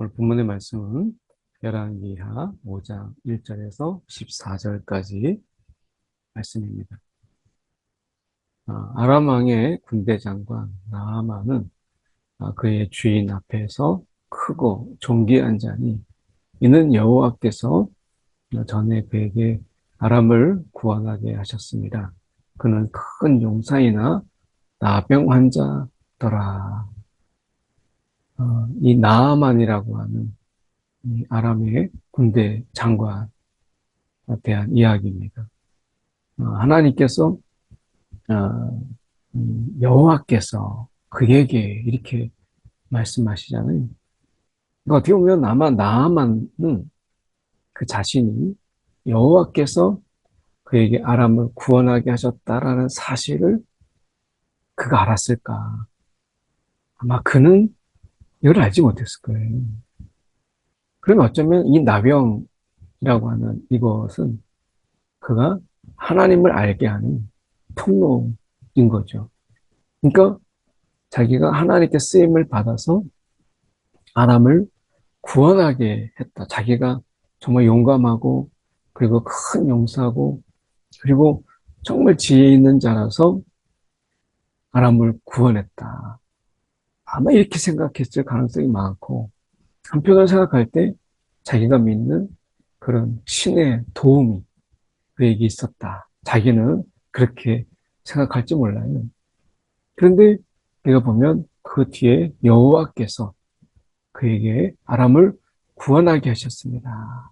오늘 본문의 말씀은 열왕기하 5장 1절에서 14절까지 말씀입니다. 아람 왕의 군대 장관 나아만은 그의 주인 앞에서 크고 존귀한 자니 이는 여호와께서 전에 그에게 아람을 구원하게 하셨습니다. 그는 큰 용사이나 나병 환자더라. 이 나아만이라고 하는 이 아람의 군대 장관에 대한 이야기입니다. 하나님께서 여호와께서 그에게 이렇게 말씀하시잖아요. 그러니까 어떻게 보면 아마 나아만은 그 자신이 여호와께서 그에게 아람을 구원하게 하셨다라는 사실을 그가 알았을까? 아마 그는 이걸 알지 못했을 거예요. 그러면 어쩌면 이 나병이라고 하는 이것은 그가 하나님을 알게 하는 통로인 거죠. 그러니까 자기가 하나님께 쓰임을 받아서 아람을 구원하게 했다. 자기가 정말 용감하고 그리고 큰 용사고 그리고 정말 지혜 있는 자라서 아람을 구원했다. 아마 이렇게 생각했을 가능성이 많고 한편으로 생각할 때 자기가 믿는 그런 신의 도움이 그에게 있었다. 자기는 그렇게 생각할지 몰라요. 그런데 우리가 보면 그 뒤에 여호와께서 그에게 아람을 구원하게 하셨습니다.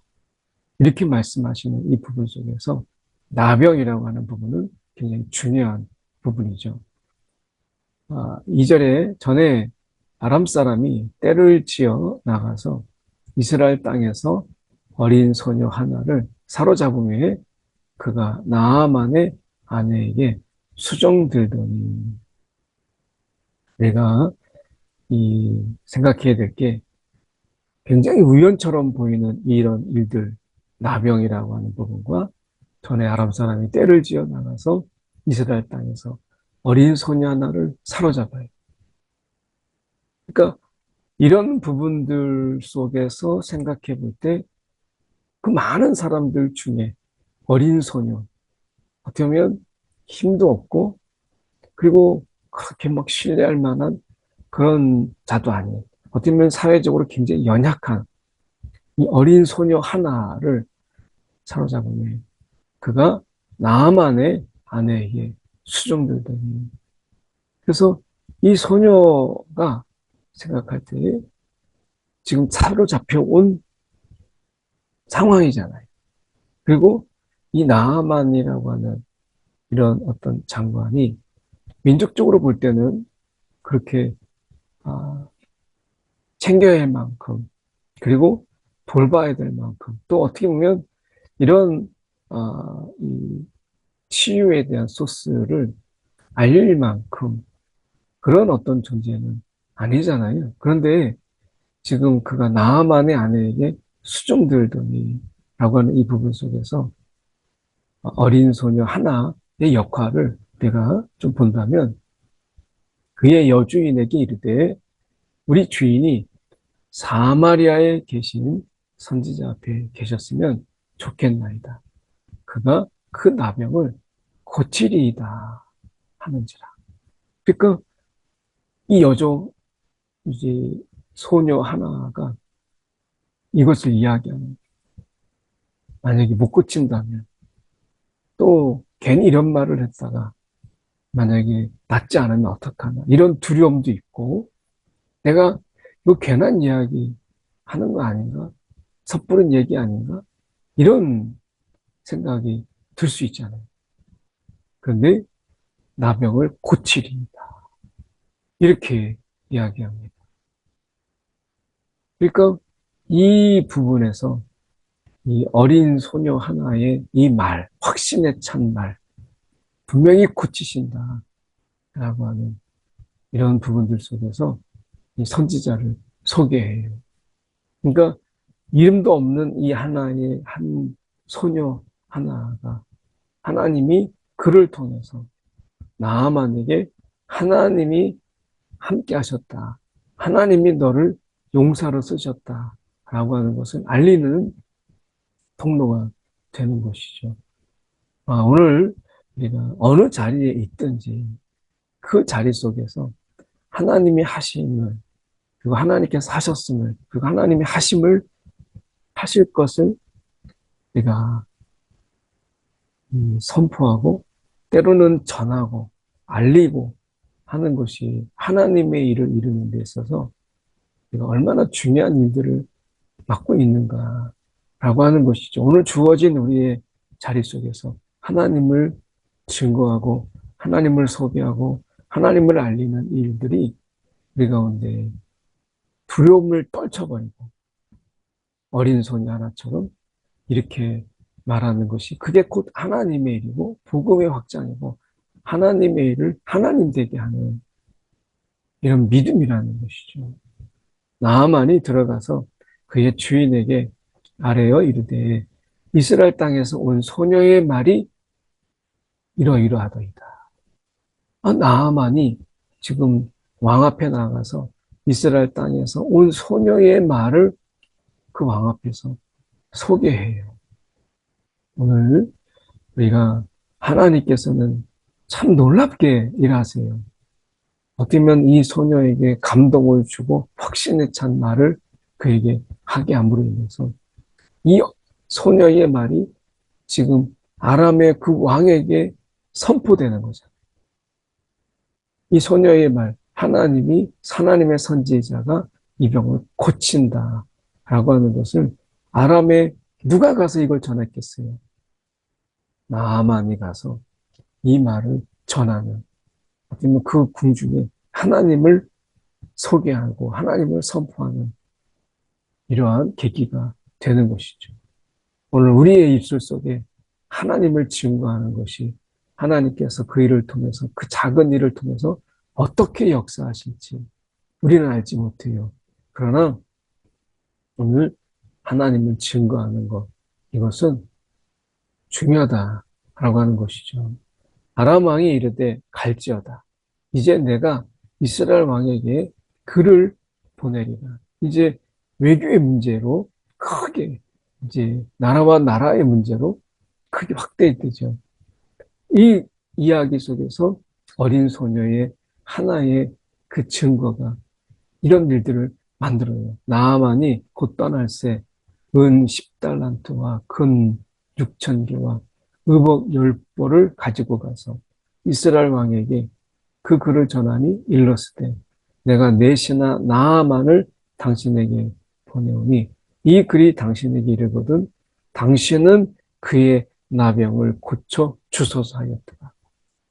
이렇게 말씀하시는 이 부분 속에서 나병이라고 하는 부분은 굉장히 중요한 부분이죠. 2절에 전에 아람 사람이 떼를 지어 나가서 이스라엘 땅에서 어린 소녀 하나를 사로잡음에 그가 나아만의 아내에게 수종 들더니 내가 생각해야 될 게 굉장히 우연처럼 보이는 이런 일들, 나병이라고 하는 부분과 전에 아람 사람이 떼를 지어 나가서 이스라엘 땅에서 어린 소녀 하나를 사로잡아요. 그러니까 이런 부분들 속에서 생각해 볼 때 그 많은 사람들 중에 어린 소녀, 어떻게 보면 힘도 없고 그리고 그렇게 막 신뢰할 만한 그런 자도 아니에요. 어떻게 보면 사회적으로 굉장히 연약한 이 어린 소녀 하나를 사로잡으면 그가 나아만의 아내에게 수종들더니 그래서 이 소녀가 생각할 때 지금 사로잡혀 온 상황이잖아요. 그리고 이 나아만이라고 하는 이런 어떤 장관이 민족적으로 볼 때는 그렇게 챙겨야 할 만큼 그리고 돌봐야 될 만큼 또 어떻게 보면 이런 이 치유에 대한 소스를 알릴 만큼 그런 어떤 존재는 아니잖아요. 그런데 지금 그가 나아만의 아내에게 수종들더니 라고 하는 이 부분 속에서 어린 소녀 하나의 역할을 내가 좀 본다면 그의 여주인에게 이르되 우리 주인이 사마리아에 계신 선지자 앞에 계셨으면 좋겠나이다. 그가 그 나병을 고치리이다 하는지라. 그러니까 이 이제 소녀 하나가 이것을 이야기하는 만약에 못 고친다면 또 괜히 이런 말을 했다가 만약에 낫지 않으면 어떡하나 이런 두려움도 있고 내가 이거 괜한 이야기 하는 거 아닌가? 섣부른 얘기 아닌가? 이런 생각이 들 수 있잖아요. 그런데 나병을 고치리이다. 이렇게 이야기합니다. 그러니까 이 부분에서 이 어린 소녀 하나의 이 말, 확신에 찬 말, 분명히 고치신다. 라고 하는 이런 부분들 속에서 이 선지자를 소개해요. 그러니까 이름도 없는 이 하나의 한 소녀 하나가 하나님이 그를 통해서 나아만에게 하나님이 함께 하셨다. 하나님이 너를 용사로 쓰셨다라고 하는 것을 알리는 통로가 되는 것이죠. 오늘 우리가 어느 자리에 있든지 그 자리 속에서 하나님이 하심을, 그리고 하나님께서 하셨음을, 그리고 하나님이 하심을 하실 것을 우리가 선포하고 때로는 전하고 알리고 하는 것이 하나님의 일을 이루는 데 있어서 우리가 얼마나 중요한 일들을 맡고 있는가라고 하는 것이죠. 오늘 주어진 우리의 자리 속에서 하나님을 증거하고 하나님을 소개하고 하나님을 알리는 일들이 우리 가운데 두려움을 떨쳐버리고 어린 소녀 하나처럼 이렇게 말하는 것이 그게 곧 하나님의 일이고 복음의 확장이고 하나님의 일을 하나님 되게 하는 이런 믿음이라는 것이죠. 나아만이 들어가서 그의 주인에게 아뢰어 이르되 이스라엘 땅에서 온 소녀의 말이 이러이러하더이다. 나아만이 지금 왕 앞에 나가서 이스라엘 땅에서 온 소녀의 말을 그 왕 앞에서 소개해요. 오늘 우리가 하나님께서는 참 놀랍게 일하세요. 어쩌면 이 소녀에게 감동을 주고 확신에 찬 말을 그에게 하게 함으로 인해서 이 소녀의 말이 지금 아람의 그 왕에게 선포되는 거죠. 이 소녀의 말, 하나님의 선지자가 이 병을 고친다라고 하는 것을 아람에 누가 가서 이걸 전했겠어요? 나아만이 가서 이 말을 전하는, 어쩌면 그 궁중에 하나님을 소개하고 하나님을 선포하는 이러한 계기가 되는 것이죠. 오늘 우리의 입술 속에 하나님을 증거하는 것이 하나님께서 그 일을 통해서 그 작은 일을 통해서 어떻게 역사하실지 우리는 알지 못해요. 그러나 오늘 하나님을 증거하는 것, 이것은 중요하다라고 하는 것이죠. 아람 왕이 이르되 갈지어다. 이제 내가 이스라엘 왕에게 글을 보내리라. 이제 외교의 문제로 크게 이제 나라와 나라의 문제로 크게 확대되죠. 이 이야기 속에서 어린 소녀의 하나의 그 증거가 이런 일들을 만들어요. 나아만이 곧 떠날새 은 10달란트와 금 6,000개와 의복 10보를 가지고 가서 이스라엘 왕에게 그 글을 전하니 일렀으되 내가 내 신하 나아만을 당신에게 보내오니 이 글이 당신에게 이르거든 당신은 그의 나병을 고쳐 주소서 하였더라.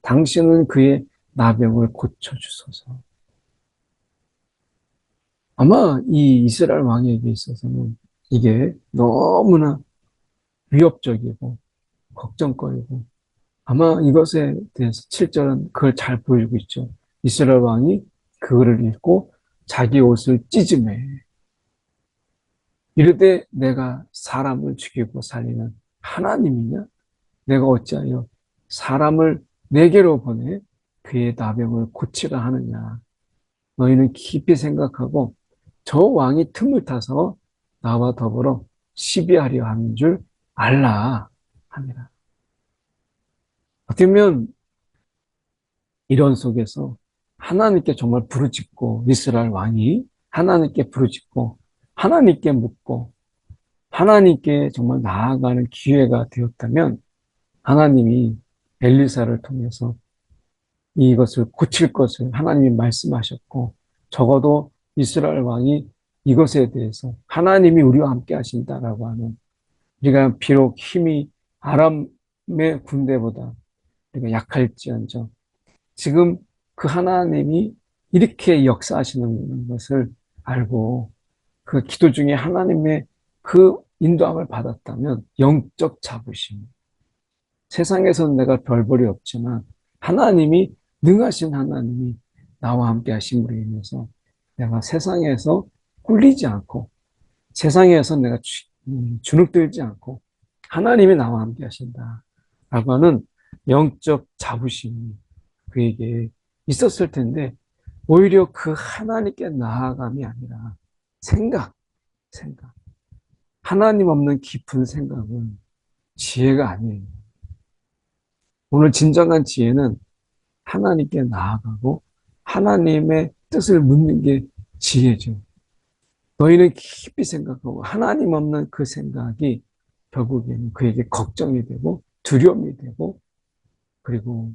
당신은 그의 나병을 고쳐 주소서. 아마 이 이스라엘 왕에게 있어서는 이게 너무나 위협적이고 걱정거리고 아마 이것에 대해서 7절은 그걸 잘 보여주고 있죠. 이스라엘 왕이 그거를 읽고 자기 옷을 찢으매 이르되 내가 사람을 죽이고 살리는 하나님이냐? 내가 어찌하여 사람을 내게로 보내 그의 나병을 고치라 하느냐? 너희는 깊이 생각하고 저 왕이 틈을 타서 나와 더불어 시비하려 하는 줄 알라 합니다. 어쩌면 이런 속에서 하나님께 정말 부르짖고 이스라엘 왕이 하나님께 부르짖고 하나님께 묻고 하나님께 정말 나아가는 기회가 되었다면 하나님이 엘리사를 통해서 이것을 고칠 것을 하나님이 말씀하셨고 적어도 이스라엘 왕이 이것에 대해서 하나님이 우리와 함께 하신다라고 하는 우리가 비록 힘이 아람의 군대보다 우리가 약할지언정 지금 그 하나님이 이렇게 역사하시는 것을 알고 그 기도 중에 하나님의 그 인도함을 받았다면 영적 자부심. 세상에서는 내가 별 볼이 없지만 하나님이 능하신 하나님이 나와 함께 하심으로 인해서 내가 세상에서 꿀리지 않고 세상에서 내가 주눅들지 않고 하나님이 나와 함께 하신다. 라고 하는 영적 자부심이 그에게 있었을 텐데 오히려 그 하나님께 나아감이 아니라 생각, 생각. 하나님 없는 깊은 생각은 지혜가 아니에요. 오늘 진정한 지혜는 하나님께 나아가고 하나님의 뜻을 묻는 게 지혜죠. 너희는 깊이 생각하고 하나님 없는 그 생각이 결국에는 그에게 걱정이 되고 두려움이 되고 그리고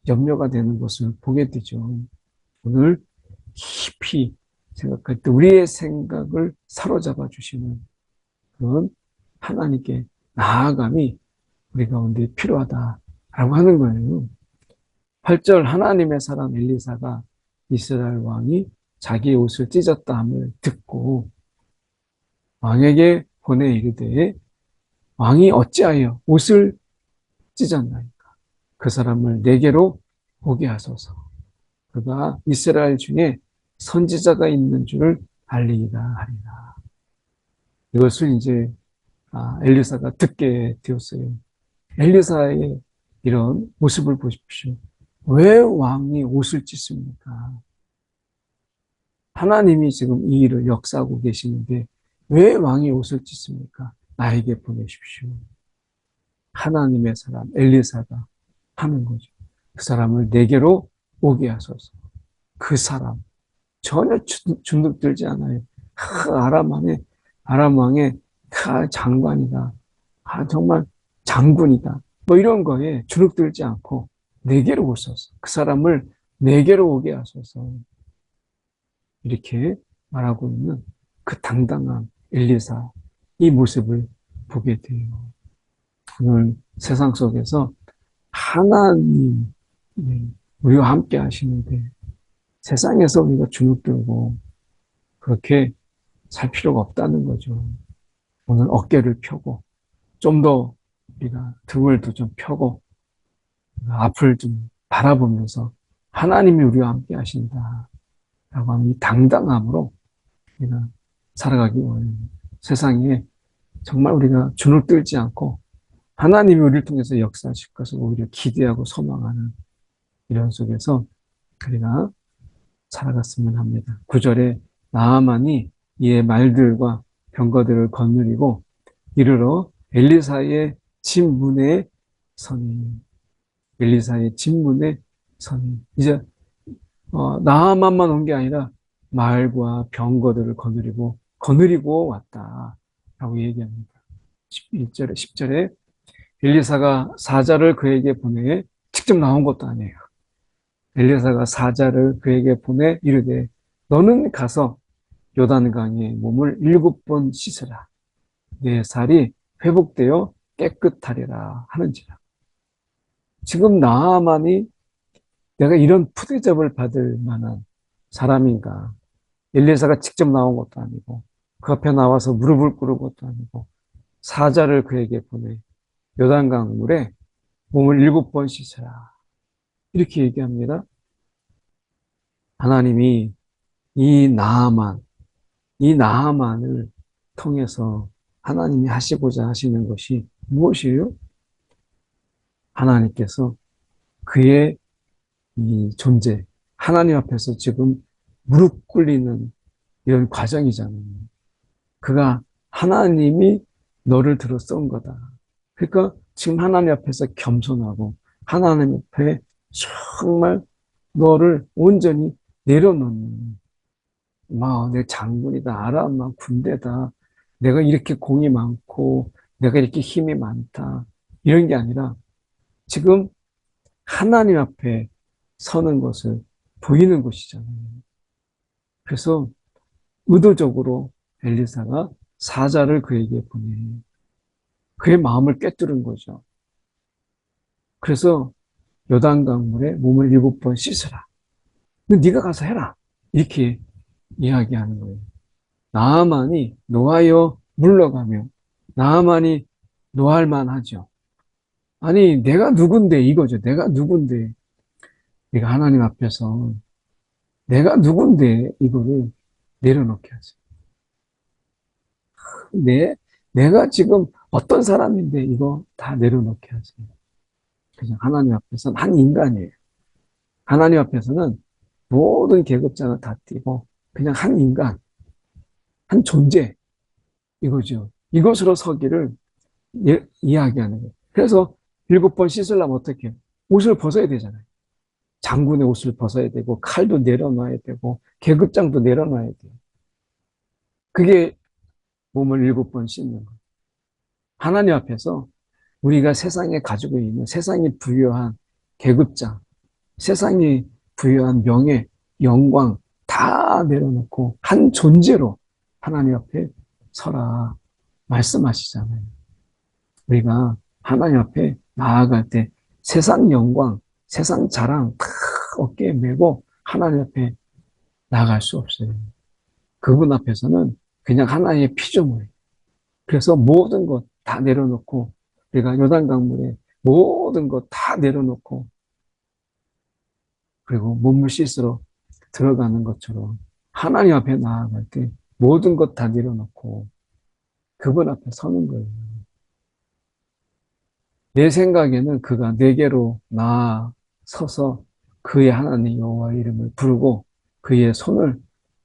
염려가 되는 것을 보게 되죠. 오늘 깊이 생각할 때 우리의 생각을 사로잡아 주시는 그런 하나님께 나아감이 우리 가운데 필요하다라고 하는 거예요. 8절 하나님의 사람 엘리사가 이스라엘 왕이 자기의 옷을 찢었다 함을 듣고 왕에게 보내 이르되 왕이 어찌하여 옷을 찢었나이까 그 사람을 내게로 오게 하소서. 그가 이스라엘 중에 선지자가 있는 줄을 알리이다 하리라. 이것을 이제 엘리사가 듣게 되었어요. 엘리사의 이런 모습을 보십시오. 왜 왕이 옷을 찢습니까? 하나님이 지금 이 일을 역사하고 계시는데 왜 왕이 옷을 찢습니까? 나에게 보내십시오. 하나님의 사람 엘리사가 하는 거죠. 그 사람을 내게로 오게 하소서. 그 사람 전혀 주눅들지 않아요. 아람 왕의 장관이다. 정말 장군이다. 뭐 이런 거에 주눅들지 않고 내게로 오소서. 그 사람을 내게로 오게 하소서. 이렇게 말하고 있는 그 당당한 엘리사 이 모습을 보게 돼요. 오늘 세상 속에서 하나님이 우리와 함께 하시는데 세상에서 우리가 주눅들고 그렇게 살 필요가 없다는 거죠. 오늘 어깨를 펴고 좀 더 우리가 등을 좀 펴고 앞을 좀 바라보면서 하나님이 우리와 함께 하신다 라고 하는 이 당당함으로 우리가 살아가기 원해요. 세상에 정말 우리가 주눅들지 않고 하나님이 우리를 통해서 역사하실 것을 오히려 기대하고 소망하는 이런 속에서 우리가 살아갔으면 합니다. 9절에 나아만이 이의 말들과 병거들을 거느리고 이르러 엘리사의 집 문에 서니 엘리사의 집 문에 서니 이제 나아만만 온 게 아니라 말과 병거들을 거느리고 왔다라고 얘기합니다. 11절에 10절에 엘리사가 사자를 그에게 보내 직접 나온 것도 아니에요. 엘리사가 사자를 그에게 보내 이르되 너는 가서 요단강에 몸을 7번 씻으라. 내 살이 회복되어 깨끗하리라 하는지라. 지금 나아만이 내가 이런 푸대접을 받을 만한 사람인가. 엘리사가 직접 나온 것도 아니고 그 앞에 나와서 무릎을 꿇은 것도 아니고 사자를 그에게 보내 요단강 물에 몸을 7번 씻으라. 이렇게 얘기합니다. 하나님이 이 나아만을 통해서 하나님이 하시고자 하시는 것이 무엇이에요? 하나님께서 그의 이 존재, 하나님 앞에서 지금 무릎 꿇리는 이런 과정이잖아요. 그가 하나님이 너를 들어 쏜 거다. 그러니까 지금 하나님 앞에서 겸손하고 하나님 앞에 정말 너를 온전히 내려놓는 내 장군이다. 아람만 군대다. 내가 이렇게 공이 많고 내가 이렇게 힘이 많다. 이런 게 아니라 지금 하나님 앞에 서는 것을 보이는 것이잖아요. 그래서 의도적으로 엘리사가 사자를 그에게 보내 그의 마음을 꿰뚫은 거죠. 그래서 요단강물에 몸을 7번 씻으라. 네가 가서 해라. 이렇게 이야기하는 거예요. 나아만이 노하여 물러가며 나아만이 노할 만하죠. 아니 내가 누군데 이거죠. 내가 누군데 내가 하나님 앞에서 내가 누군데 이거를 내려놓게 하죠. 내가 지금 어떤 사람인데 이거 다 내려놓게 하죠. 그냥 하나님 앞에서는 한 인간이에요. 하나님 앞에서는 모든 계급장을 다 띄고 그냥 한 인간. 한 존재, 이거죠. 이것으로 서기를 이야기하는 거예요. 그래서 7번 씻으려면 어떻게 해요? 옷을 벗어야 되잖아요. 장군의 옷을 벗어야 되고, 칼도 내려놔야 되고, 계급장도 내려놔야 돼요. 그게 몸을 7번 씻는 거예요. 하나님 앞에서 우리가 세상에 가지고 있는 세상이 부여한 계급장, 세상이 부여한 명예, 영광 다 내려놓고 한 존재로 하나님 앞에 서라 말씀하시잖아요. 우리가 하나님 앞에 나아갈 때 세상 영광, 세상 자랑 다 어깨에 메고 하나님 앞에 나아갈 수 없어요. 그분 앞에서는 그냥 하나의 피조물. 그래서 모든 것 다 내려놓고 우리가 요단 강물에 모든 것 다 내려놓고 그리고 몸을 씻으러 들어가는 것처럼 하나님 앞에 나아갈 때 모든 것 다 내려놓고 그분 앞에 서는 거예요. 내 생각에는 그가 내게로 나서서 그의 하나님 여호와 이름을 부르고 그의 손을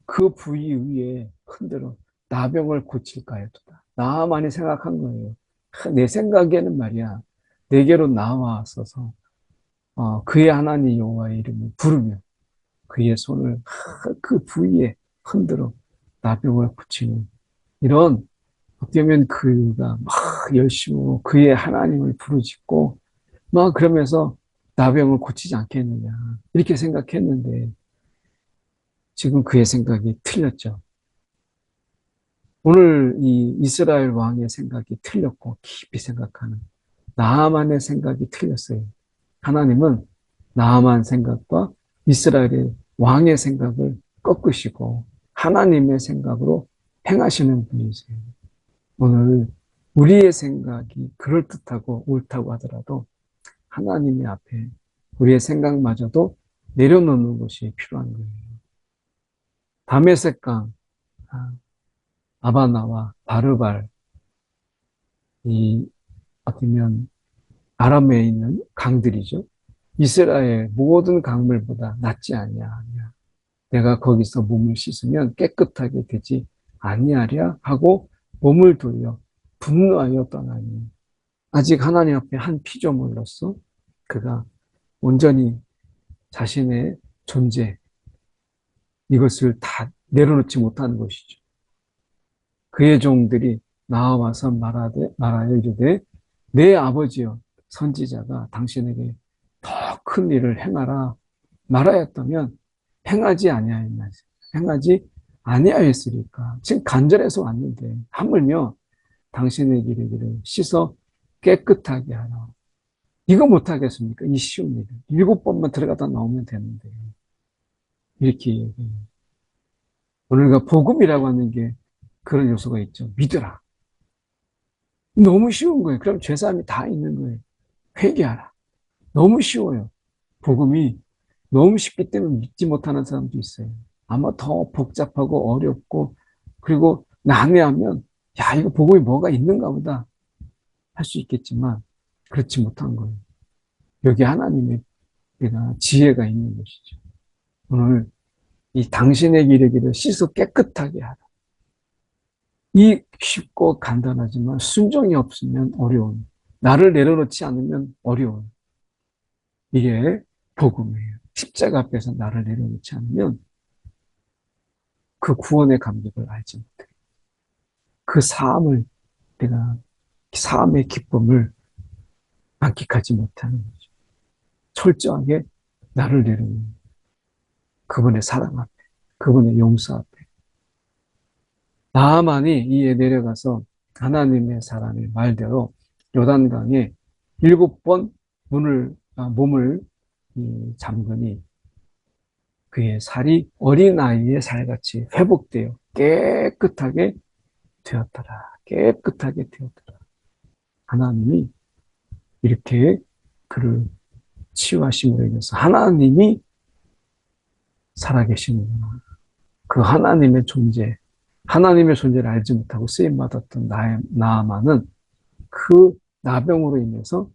그 부위 위에 흔들어 나병을 고칠까 했다. 나만이 생각한 거예요. 내 생각에는 말이야. 내게로 나와서서 그의 하나님 여호와의 이름을 부르며 그의 손을 그 부위에 흔들어 나병을 고치는 이런 어쩌면 그가 막 열심히 그의 하나님을 부르짖고 막 그러면서 나병을 고치지 않겠느냐 이렇게 생각했는데 지금 그의 생각이 틀렸죠. 오늘 이 이스라엘 왕의 생각이 틀렸고 깊이 생각하는 나아만의 생각이 틀렸어요. 하나님은 나아만 생각과 이스라엘의 왕의 생각을 꺾으시고 하나님의 생각으로 행하시는 분이세요. 오늘 우리의 생각이 그럴듯하고 옳다고 하더라도 하나님의 앞에 우리의 생각마저도 내려놓는 것이 필요한 거예요. 다메섹강, 아바나와 바르발, 이 어쩌면 아람에 있는 강들이죠. 이스라엘 모든 강물보다 낫지 아니하냐. 내가 거기서 몸을 씻으면 깨끗하게 되지 아니하랴 하고 몸을 돌려 분노하여 떠나니 아직 하나님 앞에 한 피조물로서 그가 온전히 자신의 존재 이것을 다 내려놓지 못하는 것이죠. 그의 종들이 나와서 말하여 이르되 내 아버지여 선지자가 당신에게 더 큰 일을 행하라 말하였다면 행하지 아니하였으리까. 지금 간절해서 왔는데 하물며 당신의 길을 씻어 깨끗하게 하라. 이거 못하겠습니까? 이 쉬운 일을. 7번만 들어가다 나오면 되는데. 이렇게 얘기해요. 오늘가 복음이라고 하는 게 그런 요소가 있죠. 믿으라. 너무 쉬운 거예요. 그럼 죄사함이 다 있는 거예요. 회개하라. 너무 쉬워요. 복음이 너무 쉽기 때문에 믿지 못하는 사람도 있어요. 아마 더 복잡하고 어렵고 그리고 난해하면 야 이거 복음이 뭐가 있는가 보다 할 수 있겠지만 그렇지 못한 거예요. 여기 하나님의 지혜가 있는 것이죠. 오늘 이 당신의 길을 씻어 깨끗하게 하라. 이 쉽고 간단하지만 순종이 없으면 어려운 나를 내려놓지 않으면 어려운 이게 복음이에요. 십자가 앞에서 나를 내려놓지 않으면 그 구원의 감격을 알지 못해. 그 사함을 내가 사함의 기쁨을 만끽하지 못하는 거죠. 철저하게 나를 내려놓는 그분의 사랑 앞에, 그분의 용서 앞에. 나아만이 이에 내려가서 하나님의 사람의 말대로 요단강에 7번 몸을 잠그니 그의 살이 어린아이의 살같이 회복되어 깨끗하게 되었더라. 깨끗하게 되었더라. 하나님이 이렇게 그를 치유하심으로 인해서 하나님이 살아계시는구나. 그 하나님의 존재를 알지 못하고 쓰임받았던 나아만은 그 나병으로 인해서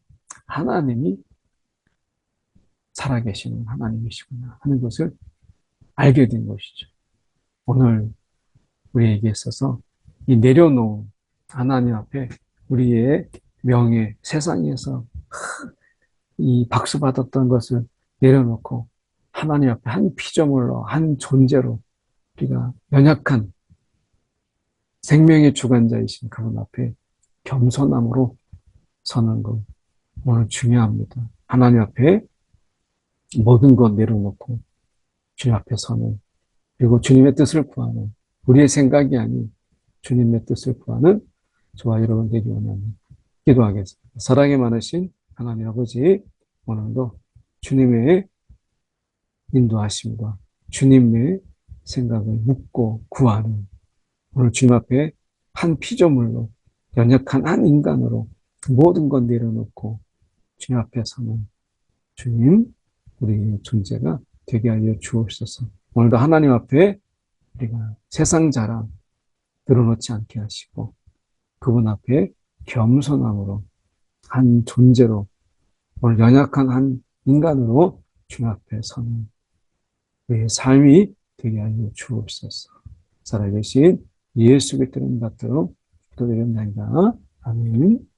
하나님이 살아계시는 하나님이시구나 하는 것을 알게 된 것이죠. 오늘 우리에게 있어서 이 내려놓은 하나님 앞에 우리의 명예, 세상에서 이 박수 받았던 것을 내려놓고 하나님 앞에 한 피조물로, 한 존재로 우리가 연약한 생명의 주관자이신 그분 앞에 겸손함으로 서는 것 오늘 중요합니다. 하나님 앞에 모든 것 내려놓고 주님 앞에 서는, 그리고 주님의 뜻을 구하는, 우리의 생각이 아닌 주님의 뜻을 구하는 저와 여러분 되기 원합니다. 기도하겠습니다. 사랑이 많으신 하나님 아버지, 오늘도 주님의 인도하심과 주님의 생각을 묻고 구하는, 오늘 주님 앞에 한 피조물로, 연약한 한 인간으로 모든 것 내려놓고 주님 앞에 서는 주님, 우리의 존재가 되게 하여 주옵소서. 오늘도 하나님 앞에 우리가 세상 자랑 드러놓지 않게 하시고 그분 앞에 겸손함으로 한 존재로, 오늘 연약한 한 인간으로 주님 앞에 서는 우리의 삶이 되게 하여 주옵소서. 살아계신 예수 그리스도를 받들어 기도드립니다. 아멘.